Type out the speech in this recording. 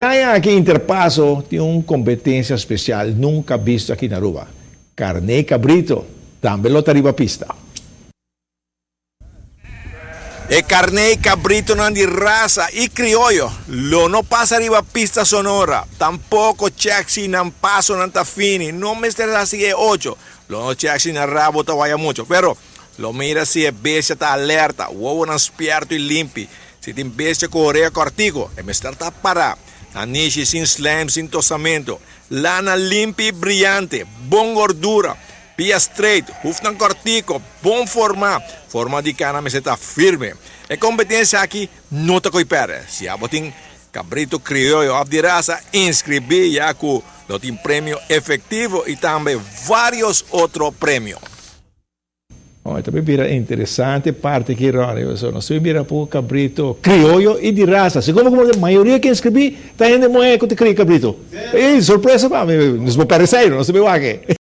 Aqui em Interpasso tem uma competência especial nunca visto aqui na Aruba. Carne e cabrito, também lo tariba pista. E carne e cabrito não de raça e criollo. Lo no pasa arriba pista sonora. Tampoco chaxi nan paso nan tafini. No me estés así de 8. Lo no chaxi nan rabo te vaya mucho. Pero lo mira si es bestia está alerta. Huevo nan spierto y limpi. Si te bestia correa cortico. E me está para. Anishi sin slam, sin tosamento. Lana limpia y brillante. Bon gordura. Pia straight, hufnan cortico, bom forma de cana meseta firme. E competencia aqui não te coipere. Se abotin cabrito criollo of de raça, inscrevi já com tem prêmio efetivo e também vários outros prêmios. Também vira interessante parte que nós vira por cabrito criollo e de raça. Segundo como a maioria que inscrevi, está indo moer com o cabrito. E surpresa para mim, nos vou parecer, não se me